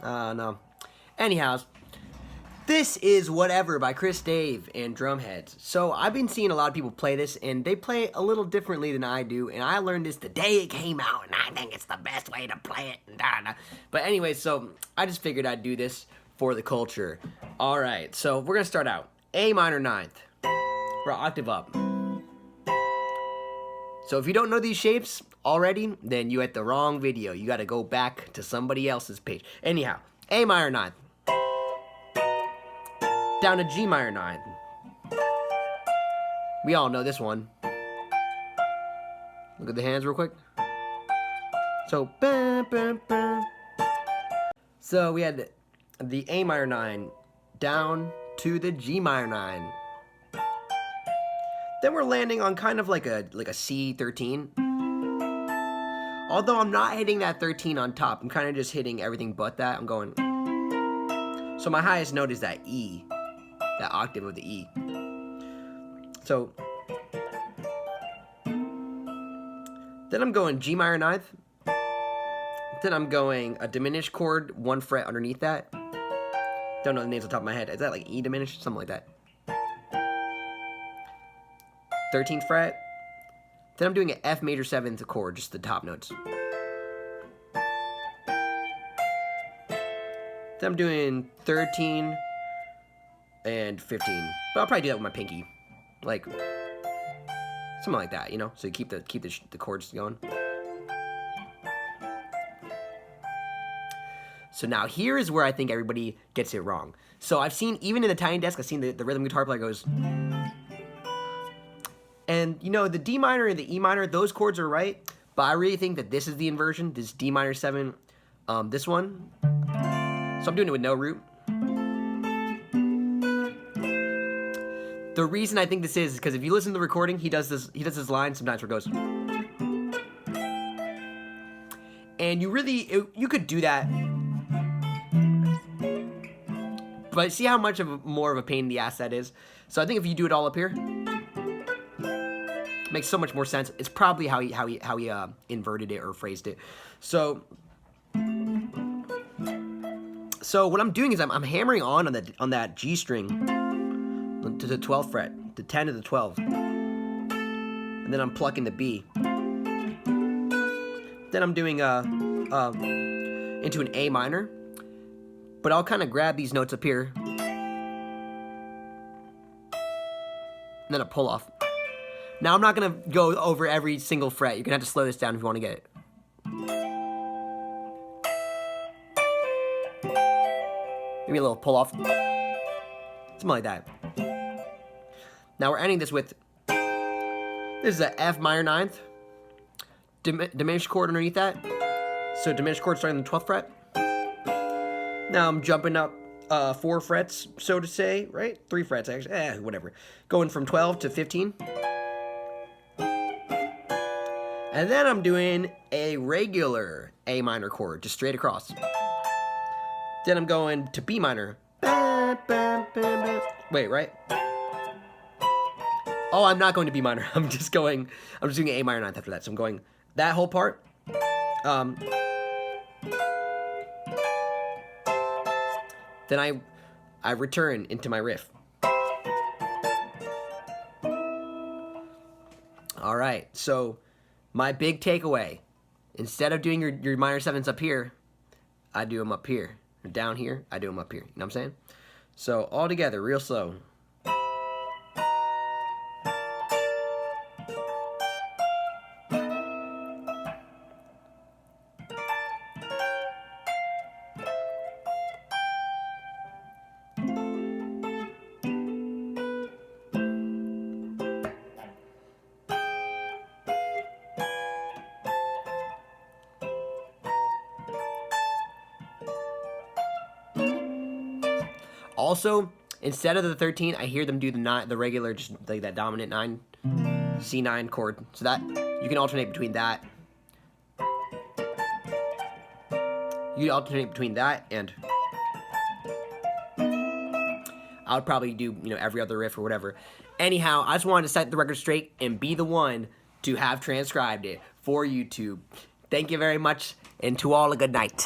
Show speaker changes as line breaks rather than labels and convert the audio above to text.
No. Anyhow, this is Whatever by Chris Dave and Drumhedz. So I've been seeing a lot of people play this, and they play a little differently than I do, and I learned this the day it came out, and I think it's the best way to play it. But anyway, so I just figured I'd do this for the culture. Alright, so we're going to start out. A minor ninth. We're an octave up. So if you don't know these shapes already, then you're at the wrong video. You got to go back to somebody else's page. Anyhow, A minor ninth. Down to G minor ninth. We all know this one. Look at the hands real quick. So, so we had the A minor 9 down to the G minor 9. Then we're landing on kind of like a C13. Although I'm not hitting that 13 on top, I'm kind of just hitting everything but that. I'm going. So my highest note is that E, that octave of the E. So then I'm going G minor ninth. Then I'm going a diminished chord, 1 fret underneath that. Don't know the names on top of my head. Is that like E diminished? Something like that. 13th fret. Then I'm doing an F major 7th chord, just the top notes. Then I'm doing 13 and 15. But I'll probably do that with my pinky. Like something like that, you know? So you keep the chords going. So now here is where I think everybody gets it wrong. So I've seen, even in the Tiny Desk, I've seen the rhythm guitar player goes. And, you know, the D minor and the E minor, those chords are right. But I really think that this is the inversion, this D minor 7, this one. So I'm doing it with no root. The reason I think this is because if you listen to the recording, he does this line sometimes where it goes. And you could do that. But see how much more of a pain in the ass that is? So I think if you do it all up here, it makes so much more sense. It's probably how he inverted it or phrased it. So what I'm doing is I'm hammering on that G string to the 12th fret, the 10 to the 12, and then I'm plucking the B. Then I'm doing into an A minor, but I'll kind of grab these notes up here, and then a pull off. Now I'm not gonna go over every single fret. You're gonna have to slow this down if you want to get it. Maybe a little pull off, something like that. Now we're ending this with, this is a F minor 9th, diminished chord underneath that. So diminished chord starting on the 12th fret. Now I'm jumping up 4 frets, so to say, right? 3 frets actually, whatever. Going from 12 to 15. And then I'm doing a regular A minor chord, just straight across. Then I'm going to B minor. Wait, right? Oh, I'm not going to B minor. I'm just doing A minor 9th after that. So I'm going that whole part. Then I return into my riff. All right, so my big takeaway, instead of doing your minor 7s up here, I do them up here. Or down here, I do them up here. You know what I'm saying? So all together, real slow. Also, instead of the 13, I hear them do the regular, just like that dominant 9, C9 chord. So that, you can alternate between that. You alternate between that and I would probably do, you know, every other riff or whatever. Anyhow, I just wanted to set the record straight and be the one to have transcribed it for YouTube. Thank you very much, and to all a good night.